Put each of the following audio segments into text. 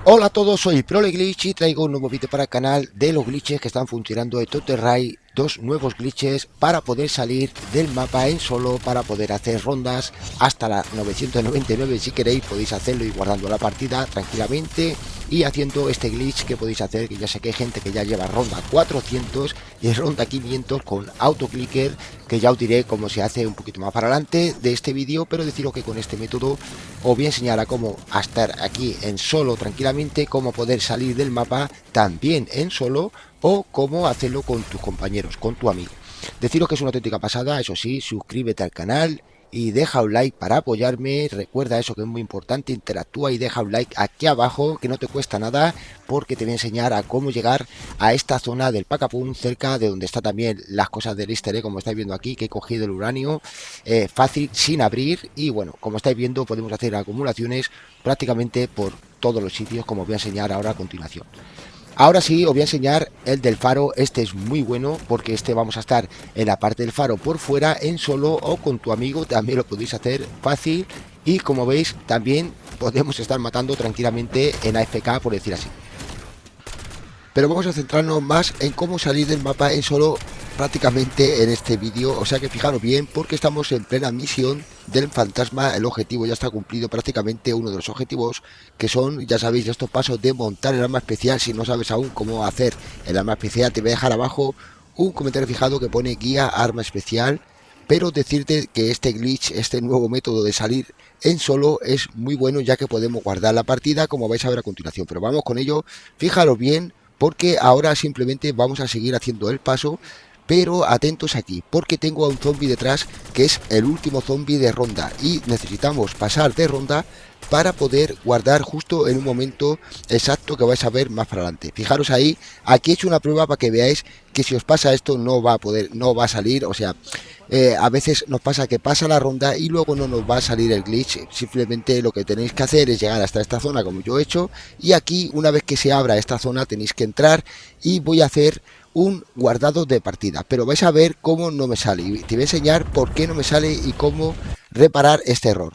Hola a todos, soy ProleGlitch y traigo un nuevo vídeo para el canal de los glitches que están funcionando en Totem Ray. Dos nuevos glitches para poder salir del mapa en solo, para poder hacer rondas hasta la 999. Si queréis podéis hacerlo y guardando la partida tranquilamente y haciendo este glitch que podéis hacer, que ya sé que hay gente que ya lleva ronda 400 y ronda 500 con autoclicker, que ya os diré cómo se hace un poquito más para adelante de este vídeo, pero deciros que con este método os voy a enseñar a cómo estar aquí en solo tranquilamente, cómo poder salir del mapa también en solo, o cómo hacerlo con tus compañeros, con tu amigo. Deciros que es una auténtica pasada. Eso sí, suscríbete al canal y deja un like para apoyarme. Recuerda eso, que es muy importante, interactúa y deja un like aquí abajo, que no te cuesta nada, porque te voy a enseñar a cómo llegar a esta zona del Pacapún, cerca de donde está también las cosas del easter egg, como estáis viendo aquí, que he cogido el uranio fácil, sin abrir. Y bueno, como estáis viendo, podemos hacer acumulaciones prácticamente por todos los sitios, como os voy a enseñar ahora a continuación. Ahora sí, os voy a enseñar el del faro. Este es muy bueno porque este vamos a estar en la parte del faro por fuera en solo, o con tu amigo también lo podéis hacer fácil. Y como veis, también podemos estar matando tranquilamente en AFK, por decir así. Pero vamos a centrarnos más en cómo salir del mapa en solo prácticamente en este vídeo. O sea que fijaros bien, porque estamos en plena misión del fantasma. El objetivo ya está cumplido prácticamente, uno de los objetivos, que son, ya sabéis, estos pasos de montar el arma especial. Si no sabes aún cómo hacer el arma especial, te voy a dejar abajo un comentario fijado que pone guía arma especial. Pero decirte que este glitch, este nuevo método de salir en solo, es muy bueno, ya que podemos guardar la partida, como vais a ver a continuación. Pero vamos con ello, fijaros bien, porque ahora simplemente vamos a seguir haciendo el paso. Pero atentos aquí, porque tengo a un zombie detrás, que es el último zombie de ronda, y necesitamos pasar de ronda para poder guardar justo en un momento exacto que vais a ver más para adelante. Fijaros ahí, aquí he hecho una prueba para que veáis que si os pasa esto no va a poder, no va a salir. O sea, a veces nos pasa que pasa la ronda y luego no nos va a salir el glitch. Simplemente lo que tenéis que hacer es llegar hasta esta zona, como yo he hecho, y aquí, una vez que se abra esta zona, tenéis que entrar, y voy a hacer un guardado de partida, pero vais a ver cómo no me sale, y te voy a enseñar por qué no me sale y cómo reparar este error.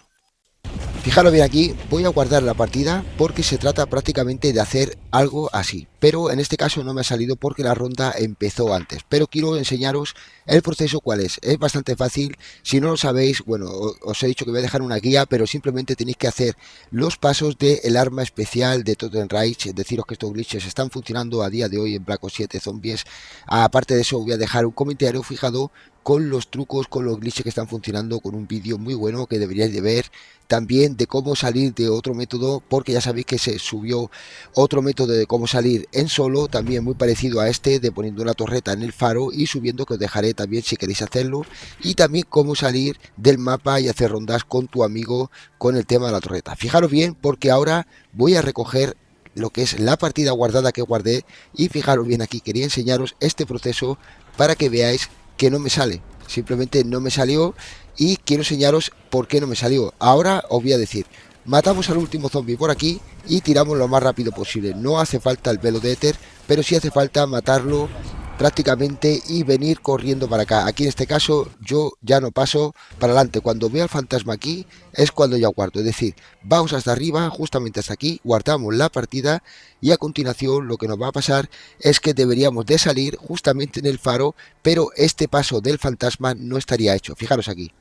Fijaros bien aquí, voy a guardar la partida porque se trata prácticamente de hacer algo así, pero en este caso no me ha salido porque la ronda empezó antes. Pero quiero enseñaros el proceso cuál es bastante fácil. Si no lo sabéis, bueno, os he dicho que voy a dejar una guía, pero simplemente tenéis que hacer los pasos del arma especial de Totem Rage. Deciros que estos glitches están funcionando a día de hoy en Black Ops 7 Zombies. Aparte de eso, voy a dejar un comentario fijado con los trucos, con los glitches que están funcionando, con un vídeo muy bueno que deberíais de ver, también de cómo salir de otro método, porque ya sabéis que se subió otro método de cómo salir en solo, también muy parecido a este, de poniendo una torreta en el faro y subiendo, que os dejaré también si queréis hacerlo, y también cómo salir del mapa y hacer rondas con tu amigo con el tema de la torreta. Fijaros bien, porque ahora voy a recoger lo que es la partida guardada que guardé, y fijaros bien aquí, quería enseñaros este proceso para que veáis que no me sale, simplemente no me salió, y quiero enseñaros por qué no me salió. Ahora os voy a decir, matamos al último zombie por aquí y tiramos lo más rápido posible. No hace falta el velo de éter, pero sí hace falta matarlo prácticamente y venir corriendo para acá. Aquí en este caso yo ya no paso para adelante. Cuando veo al fantasma aquí es cuando ya guardo, es decir, vamos hasta arriba, justamente hasta aquí, guardamos la partida, y a continuación lo que nos va a pasar es que deberíamos de salir justamente en el faro, pero este paso del fantasma no estaría hecho. Fijaros aquí.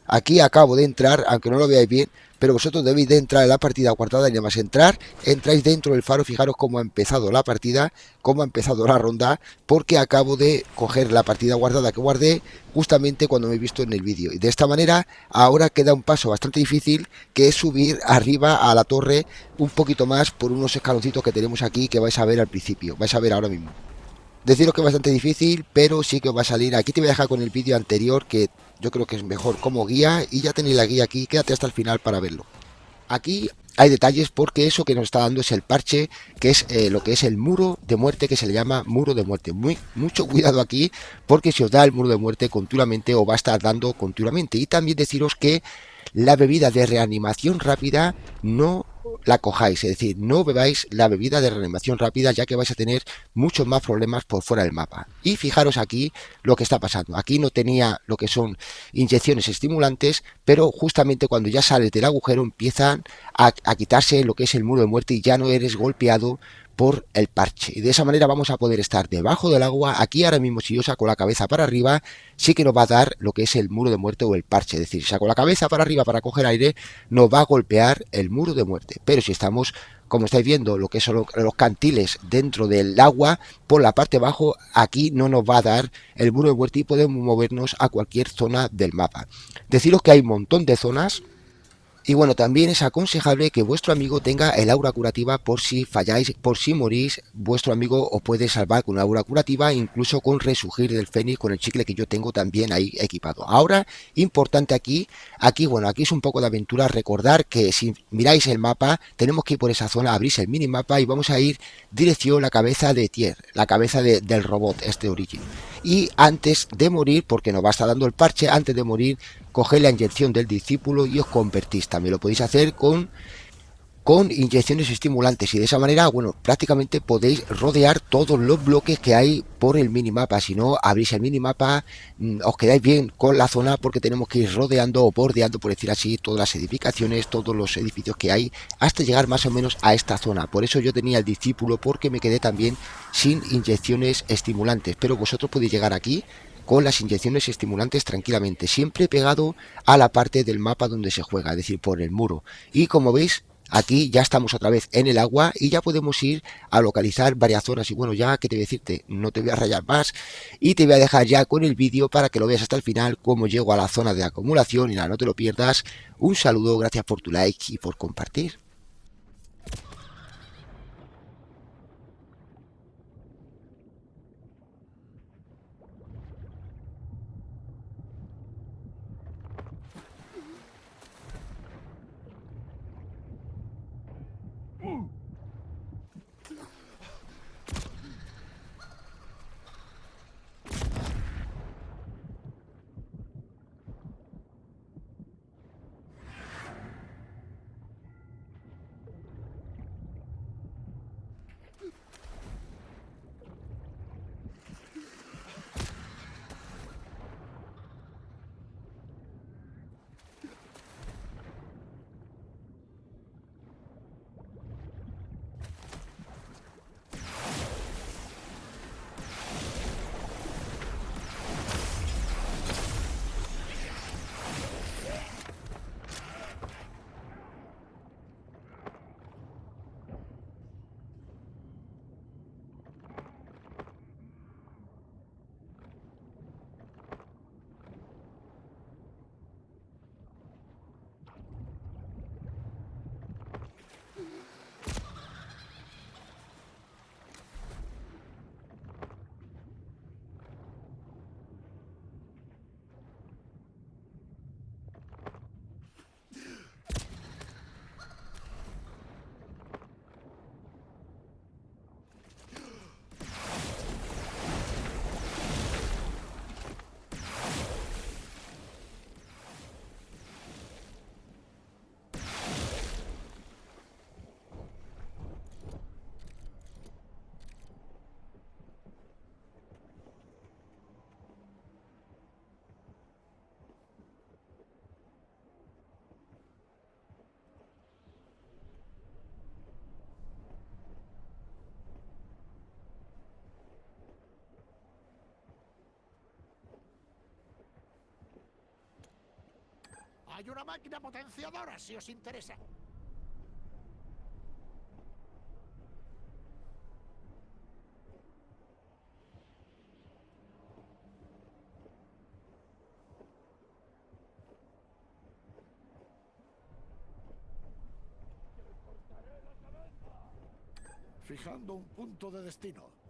Aquí acabo de entrar, aunque no lo veáis bien, pero vosotros debéis de entrar en la partida guardada, y nada más entrar, entráis dentro del faro. Fijaros cómo ha empezado la partida, cómo ha empezado la ronda, porque acabo de coger la partida guardada que guardé justamente cuando me he visto en el vídeo. Y de esta manera ahora queda un paso bastante difícil, que es subir arriba a la torre un poquito más por unos escaloncitos que tenemos aquí, que vais a ver al principio, vais a ver ahora mismo. Deciros que es bastante difícil, pero sí que os va a salir. Aquí te voy a dejar con el vídeo anterior, que yo creo que es mejor como guía, y ya tenéis la guía aquí, quédate hasta el final para verlo. Aquí hay detalles, porque eso que nos está dando es el parche, que es lo que es el muro de muerte, que se le llama muro de muerte. Mucho cuidado aquí, porque si os da el muro de muerte continuamente, os va a estar dando continuamente. Y también deciros que la bebida de reanimación rápida no la cojáis, es decir, no bebáis la bebida de reanimación rápida, ya que vais a tener muchos más problemas por fuera del mapa. Y fijaros aquí lo que está pasando. Aquí no tenía lo que son inyecciones estimulantes, pero justamente cuando ya sales del agujero empiezan a quitarse lo que es el muro de muerte y ya no eres golpeado por el parche, y de esa manera vamos a poder estar debajo del agua. Aquí ahora mismo, si yo saco la cabeza para arriba, sí que nos va a dar lo que es el muro de muerte o el parche, es decir, si saco la cabeza para arriba para coger aire, nos va a golpear el muro de muerte. Pero si estamos, como estáis viendo, lo que son los cantiles dentro del agua, por la parte de abajo, aquí no nos va a dar el muro de muerte y podemos movernos a cualquier zona del mapa. Deciros que hay un montón de zonas. Y bueno, también es aconsejable que vuestro amigo tenga el aura curativa por si falláis, por si morís, vuestro amigo os puede salvar con una aura curativa, incluso con resurgir del fénix, con el chicle que yo tengo también ahí equipado. Ahora, importante bueno, aquí es un poco de aventura, recordar que si miráis el mapa, tenemos que ir por esa zona, abrís el minimapa y vamos a ir dirección la cabeza de Tier, la cabeza del robot, este Origin. Y antes de morir, porque nos va a estar dando el parche, antes de morir, coged la inyección del discípulo y os convertís. También lo podéis hacer con inyecciones estimulantes y de esa manera, bueno, prácticamente podéis rodear todos los bloques que hay por el minimapa. Si no, abrís el minimapa, os quedáis bien con la zona porque tenemos que ir rodeando o bordeando, por decir así, todas las edificaciones, todos los edificios que hay, hasta llegar más o menos a esta zona. Por eso yo tenía el discípulo, porque me quedé también sin inyecciones estimulantes, pero vosotros podéis llegar aquí con las inyecciones estimulantes tranquilamente, siempre pegado a la parte del mapa donde se juega, es decir, por el muro. Y como veis, aquí ya estamos otra vez en el agua y ya podemos ir a localizar varias zonas. Y bueno, ya que te voy a decirte, no te voy a rayar más y te voy a dejar ya con el vídeo para que lo veas hasta el final, cómo llego a la zona de acumulación. Y nada, no te lo pierdas. Un saludo, gracias por tu like y por compartir. Hay una máquina potenciadora, si os interesa. Fijando un punto de destino.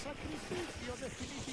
sacrificio definitivo.